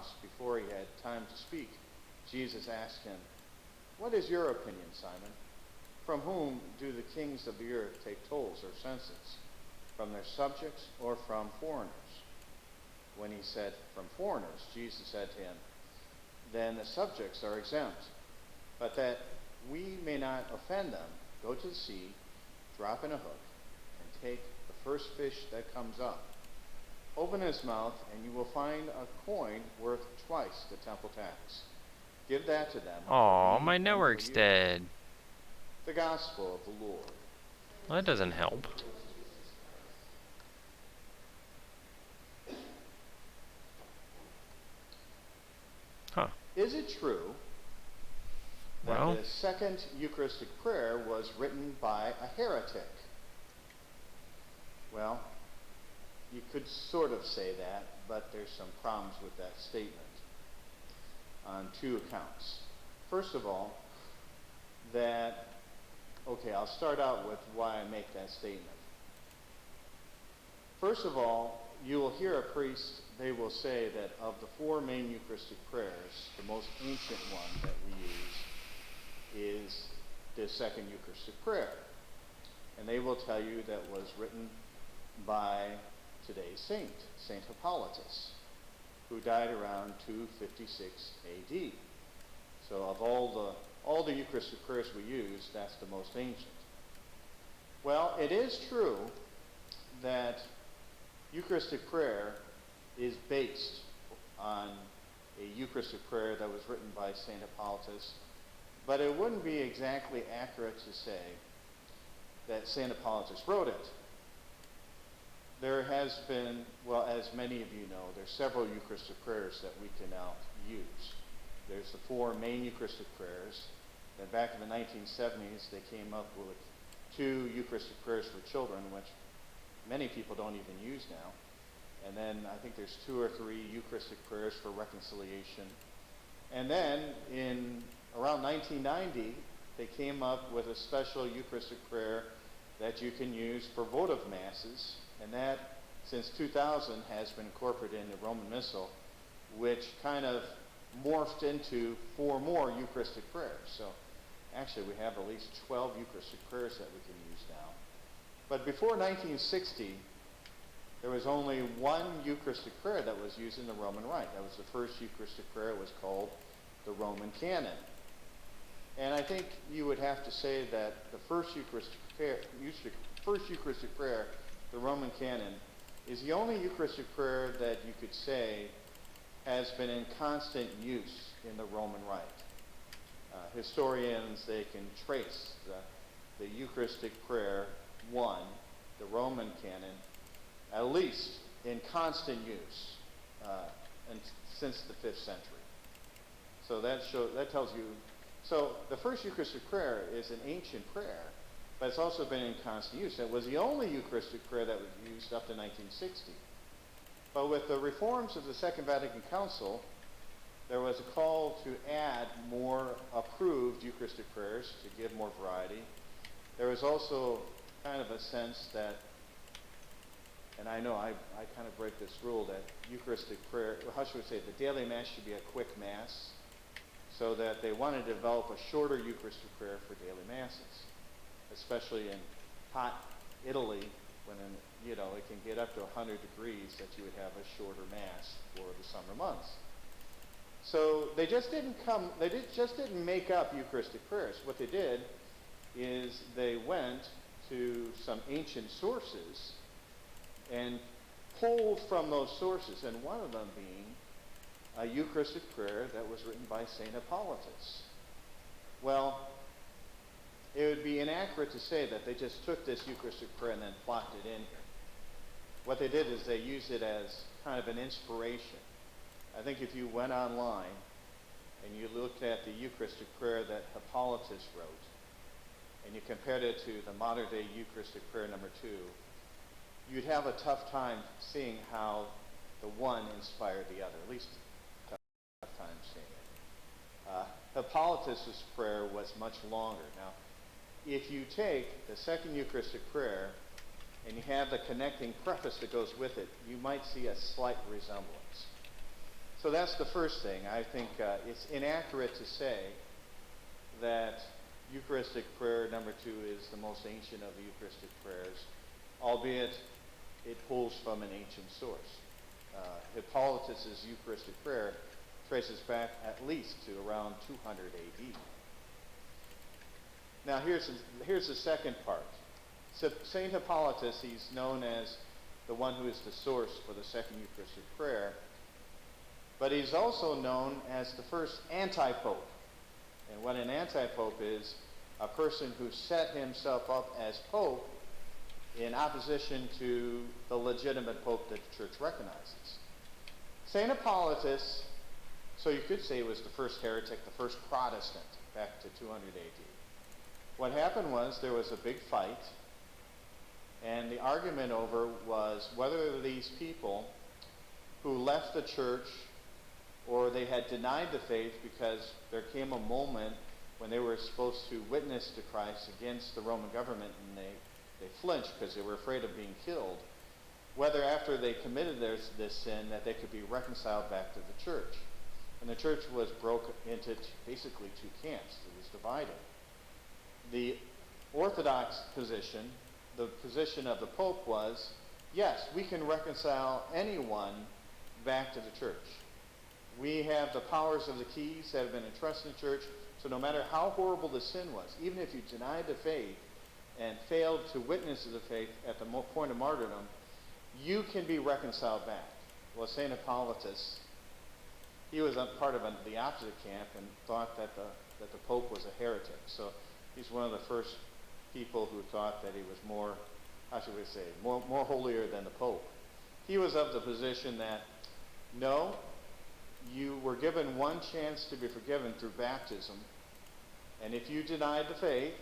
house, before he had time to speak, Jesus asked him, "What is your opinion, Simon? From whom do the kings of the earth take tolls or census? From their subjects or from foreigners?" When he said, "From foreigners," Jesus said to him, "Then the subjects are exempt. But that we may not offend them, go to the sea, drop in a hook, and take the first fish that comes up. Open his mouth, and you will find a coin worth twice the temple tax. Give that to them. Aw, my network's dead. The gospel of the Lord." Well, that doesn't help. Huh. Is it true that the second Eucharistic prayer was written by a heretic? Well, you could sort of say that, but there's some problems with that statement on two accounts. First of all, I'll start out with why I make that statement. First of all, you will hear a priest, they will say that of the four main Eucharistic prayers, the most ancient one that we use is the second Eucharistic prayer. And they will tell you that was written by today's saint, Saint Hippolytus, who died around 256 AD. So of all the Eucharistic prayers we use, that's the most ancient. Well, it is true that Eucharistic prayer is based on a Eucharistic prayer that was written by Saint Hippolytus, but it wouldn't be exactly accurate to say that Saint Hippolytus wrote it. There has been, well, as many of you know, there's several Eucharistic prayers that we can now use. There's the four main Eucharistic prayers. Then back in the 1970s, they came up with two Eucharistic prayers for children, which many people don't even use now. And then I think there's two or three Eucharistic prayers for reconciliation. And then in around 1990, they came up with a special Eucharistic prayer that you can use for votive masses. And that, since 2000, has been incorporated in the Roman Missal, which kind of morphed into four more Eucharistic prayers. So actually we have at least 12 Eucharistic prayers that we can use now. But before 1960, there was only one Eucharistic prayer that was used in the Roman Rite. That was the first Eucharistic prayer. It was called the Roman Canon. And I think you would have to say that the first Eucharistic prayer, the Roman Canon, is the only Eucharistic prayer that you could say has been in constant use in the Roman Rite. Historians, they can trace the Eucharistic prayer 1, the Roman Canon, at least in constant use since the 5th century. So that tells you. So the first Eucharistic prayer is an ancient prayer, but it's also been in constant use. It was the only Eucharistic prayer that was used up to 1960. But with the reforms of the Second Vatican Council, there was a call to add more approved Eucharistic prayers to give more variety. There was also kind of a sense that, and I know I kind of break this rule, that Eucharistic prayer, how should we say it, the daily Mass should be a quick Mass, so that they wanted to develop a shorter Eucharistic prayer for daily Masses, especially in hot Italy, when it can get up to 100 degrees, that you would have a shorter Mass for the summer months. So they just didn't make up Eucharistic prayers. What they did is they went to some ancient sources and pulled from those sources, and one of them being a Eucharistic prayer that was written by Saint Hippolytus. Well, it would be inaccurate to say that they just took this Eucharistic prayer and then plopped it in here. What they did is they used it as kind of an inspiration. I think if you went online and you looked at the Eucharistic prayer that Hippolytus wrote, and you compared it to the modern-day Eucharistic prayer number 2, you'd have a tough time seeing how the one inspired the other, at least a tough time seeing it. Hippolytus' prayer was much longer. Now, if you take the second Eucharistic prayer and you have the connecting preface that goes with it, you might see a slight resemblance. So that's the first thing. I think it's inaccurate to say that Eucharistic prayer number 2 is the most ancient of the Eucharistic prayers, albeit it pulls from an ancient source. Hippolytus' Eucharistic prayer traces back at least to around 200 AD. Now here's the second part. So Saint Hippolytus, he's known as the one who is the source for the second Eucharistic prayer, but he's also known as the first anti-pope. And what an anti-pope is, a person who set himself up as pope in opposition to the legitimate pope that the church recognizes. Saint Hippolytus, so you could say, was the first heretic, the first Protestant, back to 200 AD. What happened was there was a big fight, and the argument over was whether these people who left the church or they had denied the faith because there came a moment when they were supposed to witness to Christ against the Roman government, and they flinched because they were afraid of being killed, whether after they committed this sin that they could be reconciled back to the church. And the church was broke into basically two camps. It was divided. The Orthodox position, the position of the Pope, was, yes, we can reconcile anyone back to the church. We have the powers of the keys that have been entrusted in the church, so no matter how horrible the sin was, even if you denied the faith and failed to witness to the faith at the point of martyrdom, you can be reconciled back. Well, St. Hippolytus, he was a part of the opposite camp and thought that the Pope was a heretic. So he's one of the first people who thought that he was more, how should we say, more holier than the Pope. He was of the position that, no, you were given one chance to be forgiven through baptism, and if you denied the faith,